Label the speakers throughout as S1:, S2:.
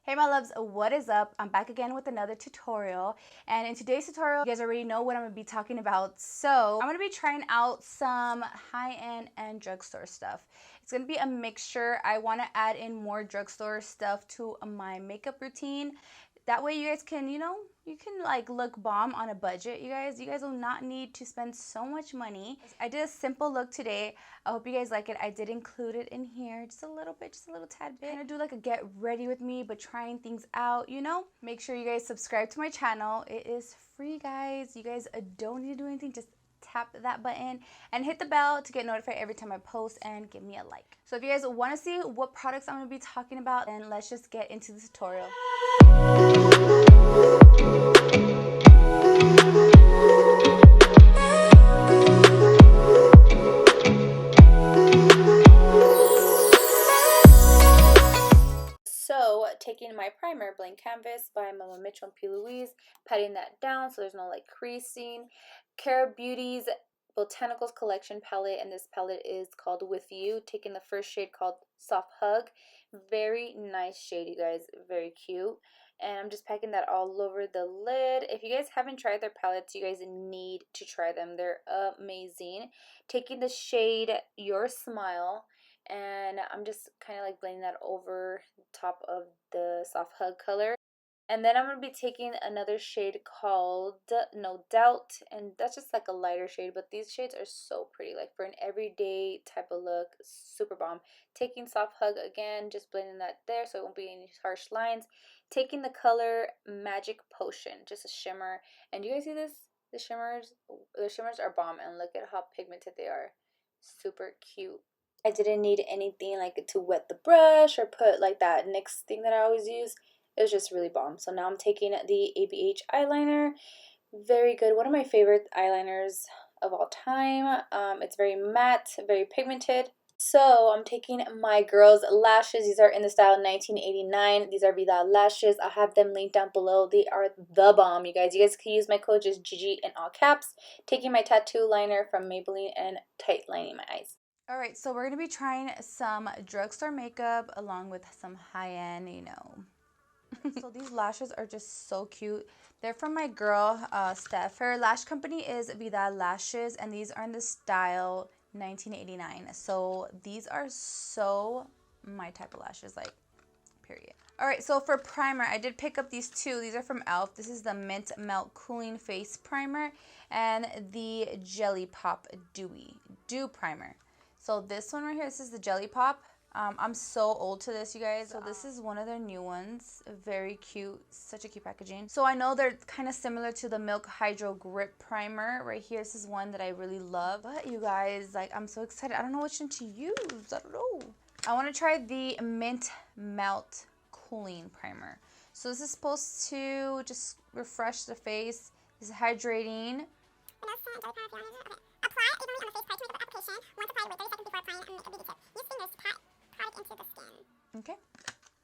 S1: Hey my loves, what is up? I'm back again with another tutorial, and in today's tutorial you guys already know what I'm going to be talking about. So I'm going to be trying out some high-end and drugstore stuff. It's going to be a mixture. I want to add in more drugstore stuff to my makeup routine. That way you guys can, you can like look bomb on a budget. You guys will not need to spend so much money. I did a simple look today. I hope you guys like it. I did include it in here just a little bit, just a little tad bit. I'm gonna do like a get ready with me, but trying things out, Make sure you guys subscribe to my channel. It is free, guys. You guys don't need to do anything. Just tap that button and hit the bell to get notified every time I post, and give me a like. So if you guys want to see what products I'm going to be talking about, then let's just get into the tutorial. So taking my primer, Blank Canvas by Mama Mitchell and P. Louise, patting that down so there's no like creasing. Cara Beauty's Botanicals Collection palette, and this palette is called With You. Taking the first shade called Soft Hug. Very nice shade, you guys. Very cute. And I'm just packing that all over the lid. If you guys haven't tried their palettes, you guys need to try them. They're amazing. Taking the shade Your Smile, and I'm just kind of like blending that over top of the Soft Hug color. And then I'm going to be taking another shade called No Doubt, and that's just like a lighter shade, but these shades are so pretty, like for an everyday type of look, super bomb. Taking Soft Hug again, just blending that there so it won't be any harsh lines. Taking the color Magic Potion, just a shimmer, and you guys see this? The shimmers are bomb, and look at how pigmented they are. Super cute. I didn't need anything like to wet the brush or put like that NYX thing that I always use. It was just really bomb. So now I'm taking the ABH eyeliner. Very good. One of my favorite eyeliners of all time. It's very matte, very pigmented. So I'm taking my girls' lashes. These are in the style 1989. These are Vidal lashes. I'll have them linked down below. They are the bomb, you guys. You guys can use my code, just Gigi in all caps. Taking my tattoo liner from Maybelline and tight lining my eyes. Alright, so we're going to be trying some drugstore makeup along with some high-end, So these lashes are just so cute. They're from my girl, Steph. Her lash company is Vidal Lashes, and these are in the style 1989. So these are so my type of lashes, like, period. Alright, so for primer, I did pick up these two. These are from e.l.f. This is the Mint Melt Cooling Face Primer and the Jelly Pop Dew Primer. So this one right here, this is the Jelly Pop. I'm so old to this, you guys. So this is one of their new ones. Very cute. Such a cute packaging. So I know they're kind of similar to the Milk Hydro Grip Primer. Right here, this is one that I really love. But you guys, like, I'm so excited. I don't know which one to use. I don't know. I want to try the Mint Melt Cooling Primer. So this is supposed to just refresh the face. This is hydrating.
S2: Apply evenly on the face prior to makeup application. Once applied, wait 30 seconds before applying a makeup beauty tip. Use fingers to pat product into the skin.
S1: Okay,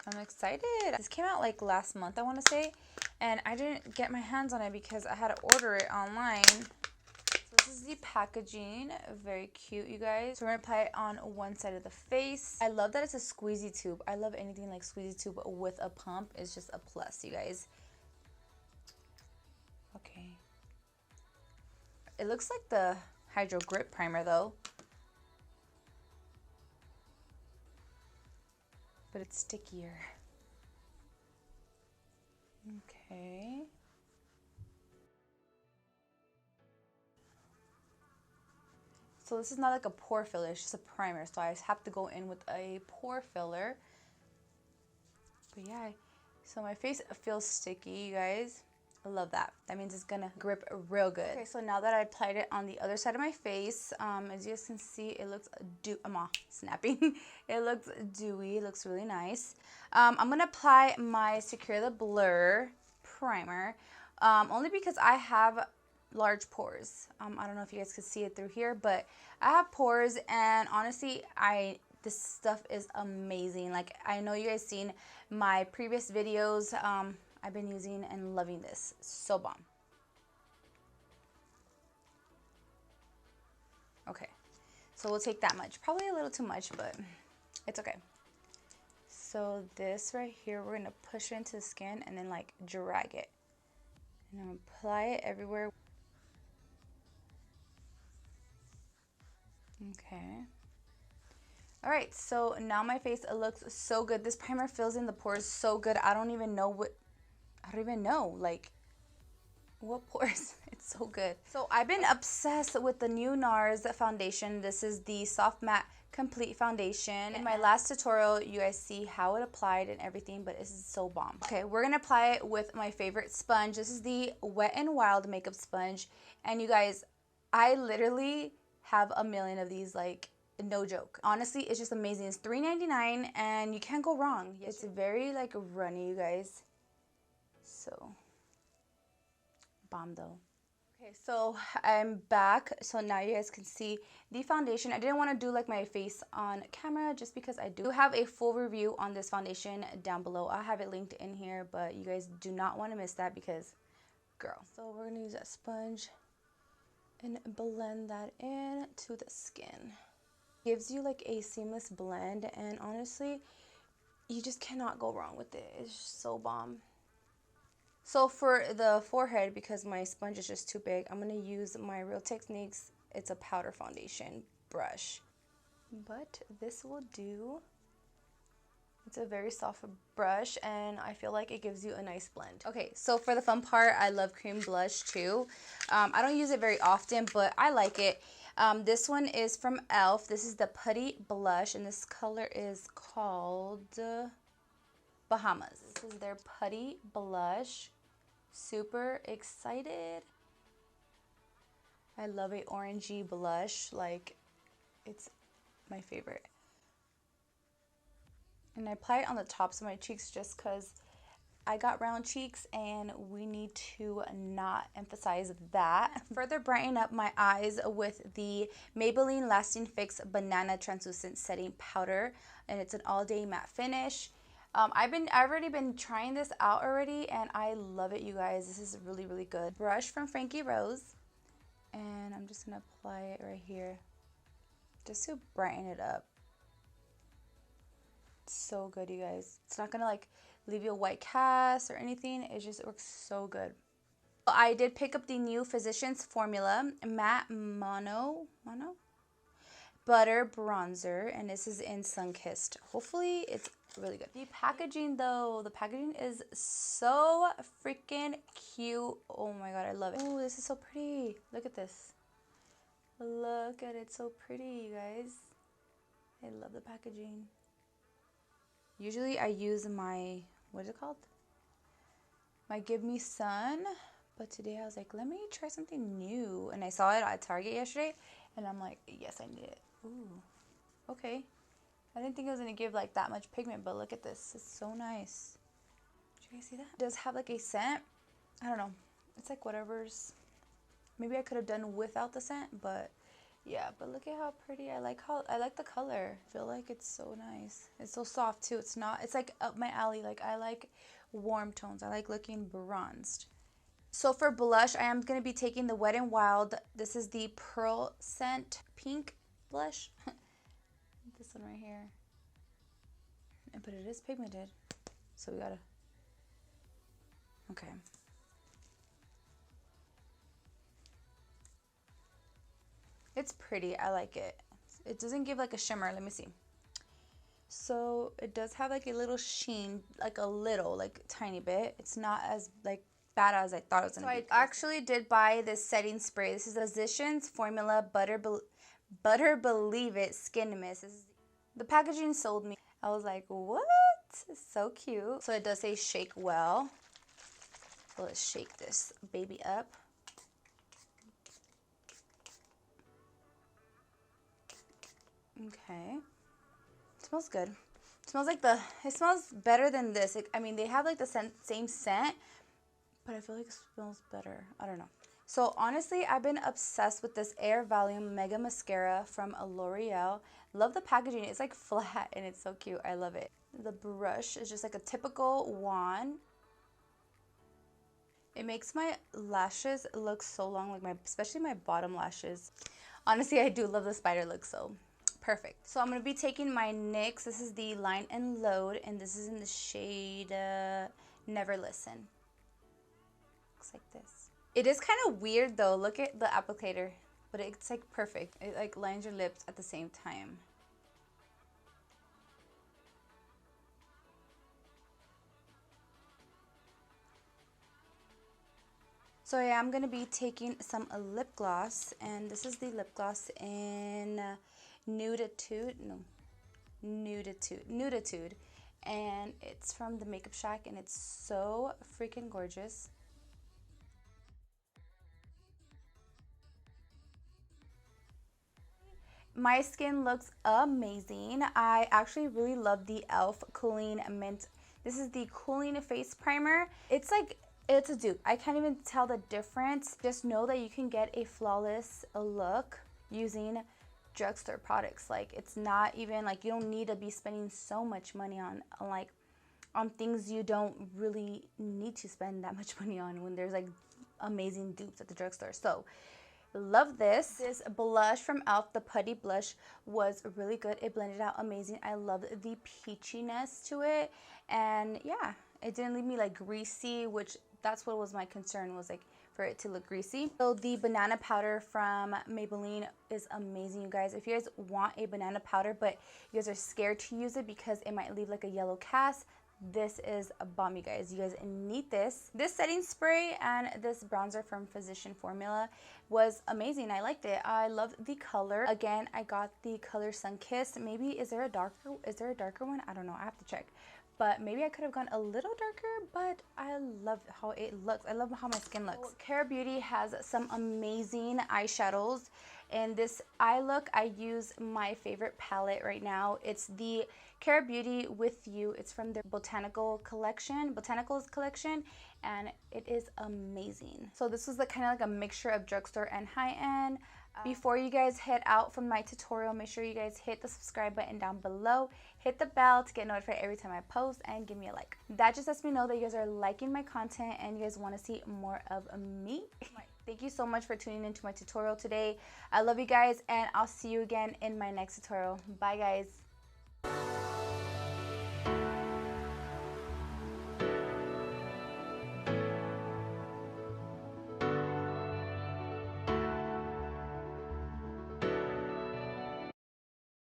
S1: I'm excited. This came out like last month, I want to say, and I didn't get my hands on it because I had to order it online. So this is the packaging. Very cute, you guys. So we're gonna apply it on one side of the face. I love that it's a squeezy tube. I love anything like squeezy tube with a pump. It's just a plus, you guys. Okay. It looks like the Hydro Grip Primer though, but it's stickier. Okay. So this is not like a pore filler, it's just a primer. So I have to go in with a pore filler. But yeah, so my face feels sticky, you guys. I love that. That means it's gonna grip real good. Okay, so now that I applied it on the other side of my face, as you guys can see, it looks snapping. It looks dewy. It looks really nice. I'm gonna apply my Secure the Blur primer, only because I have large pores. I don't know if you guys can see it through here, but I have pores, and honestly, this stuff is amazing. Like, I know you guys seen my previous videos. I've been using and loving this. So bomb. Okay, so we'll take that much. Probably a little too much, but it's okay. so this right here, we're gonna push it into the skin and then like drag it. And I'm gonna apply it everywhere. Okay. All right, so now my face looks so good. This primer fills in the pores so good. I don't even know like what pores. It's so good. So I've been obsessed with the new Nars foundation. This is the Soft Matte Complete Foundation. In my last tutorial, you guys see how it applied and everything, but this is so bomb. Okay, we're gonna apply it with my favorite sponge. This is the Wet n Wild makeup sponge. And you guys, I literally have a million of these, like, no joke. Honestly, it's just amazing. It's $3.99 and you can't go wrong. It's very like runny, you guys. So bomb though. Okay, so I'm back. So now you guys can see the foundation. I didn't want to do like my face on camera just because I do have a full review on this foundation down below. I have it linked in here, but you guys do not want to miss that because girl. So we're gonna use that sponge and blend that in to the skin. Gives you like a seamless blend, and honestly, you just cannot go wrong with it. It's just so bomb. So for the forehead, because my sponge is just too big, I'm going to use my Real Techniques. It's a powder foundation brush. But this will do. It's a very soft brush, and I feel like it gives you a nice blend. Okay, so for the fun part, I love cream blush too. I don't use it very often, but I like it. This one is from e.l.f. This is the Putty Blush, and this color is called Bahamas. This is their Putty Blush. Super excited. I love a orangey blush. Like, it's my favorite. And I apply it on the tops of my cheeks just because I got round cheeks and we need to not emphasize that. Further brighten up my eyes with the Maybelline Lasting Fix Banana Translucent Setting Powder, and it's an all-day matte finish. I've already been trying this out already, and I love it, you guys. This is really, really good. Brush from Frankie Rose, and I'm just gonna apply it right here just to brighten it up. It's so good, you guys. It's not gonna like leave you a white cast or anything. It just works so good. I did pick up the new Physicians Formula Matte Mono Butter Bronzer, and this is in Sunkissed. Hopefully it's really good. The packaging though, the packaging is so freaking cute. Oh my god, I love it. Oh, this is so pretty. Look at this. Look at it, so pretty, you guys. I love the packaging. Usually I use my, what is it called? My Give Me Sun. But today I was like, let me try something new. And I saw it at Target yesterday, and I'm like, yes, I need it. Ooh, okay. I didn't think it was going to give like that much pigment, but look at this. It's so nice. Did you guys see that? It does have like a scent. I don't know. It's like whatever's. Maybe I could have done without the scent, but yeah. But look at how pretty. I like the color. I feel like it's so nice. It's so soft too. It's not. It's like up my alley. Like I like warm tones. I like looking bronzed. So for blush, I am going to be taking the Wet n Wild. This is the Pearl Scent Pink blush. This one right here. But it is pigmented. So we gotta. Okay. It's pretty. I like it. It doesn't give like a shimmer. Let me see. So it does have like a little sheen, like a little, like tiny bit. It's not as like bad as I thought it was gonna be. So I actually did buy this setting spray. This is Physicians Formula Butter Believe It Skin Mist. The packaging sold me. I was like, what? It's so cute. So it does say shake well. So let's shake this baby up. Okay. It smells good. It smells like it smells better than this. I mean, they have like the same scent, but I feel like it smells better. I don't know. So honestly, I've been obsessed with this Air Volume Mega Mascara from L'Oreal. Love the packaging. It's like flat and it's so cute. I love it. The brush is just like a typical wand. It makes my lashes look so long, like especially my bottom lashes. Honestly, I do love the spider look, so
S3: perfect. So I'm going to be taking my NYX. This is the Line and Load, and this is in the shade Never Listen. Looks like this. It is kind of weird though. Look at the applicator, but it's like perfect. It like lines your lips at the same time. So yeah, I'm going to be taking some lip gloss, and this is the lip gloss in Nuditude, and it's from the Makeup Shack, and it's so freaking gorgeous. My skin looks amazing. I actually really love the e.l.f. Cooling Mint. This is the Cooling Face Primer. It's like, it's a dupe. I can't even tell the difference. Just know that you can get a flawless look using drugstore products. Like, it's not even like, you don't need to be spending so much money on things you don't really need to spend that much money on when there's like amazing dupes at the drugstore. So love this. This blush from e.l.f., the Putty Blush, was really good. It blended out amazing. I love the peachiness to it, and yeah, it didn't leave me like greasy, which that's what was my concern, was like for it to look greasy. So the banana powder from Maybelline is amazing, you guys. If you guys want a banana powder but you guys are scared to use it because it might leave like a yellow cast, this is a bomb, you guys. You guys need this. This setting spray and this bronzer from Physician Formula was amazing. I liked it. I love the color. Again, I got the color Sunkissed. Maybe is there a darker one? I don't know. I have to check. But maybe I could have gone a little darker, but I love how it looks. I love how my skin looks. Kara Beauty has some amazing eyeshadows. In this eye look, I use my favorite palette right now. It's the Kara Beauty With You. It's from their Botanicals collection, and it is amazing. So this was the kind of like a mixture of drugstore and high-end. Before you guys head out from my tutorial, make sure you guys hit the subscribe button down below, hit the bell to get notified every time I post, and give me a like. That just lets me know that you guys are liking my content and you guys want to see more of me. Thank you so much for tuning into my tutorial today. I love you guys, and I'll see you again in my next tutorial. Bye guys.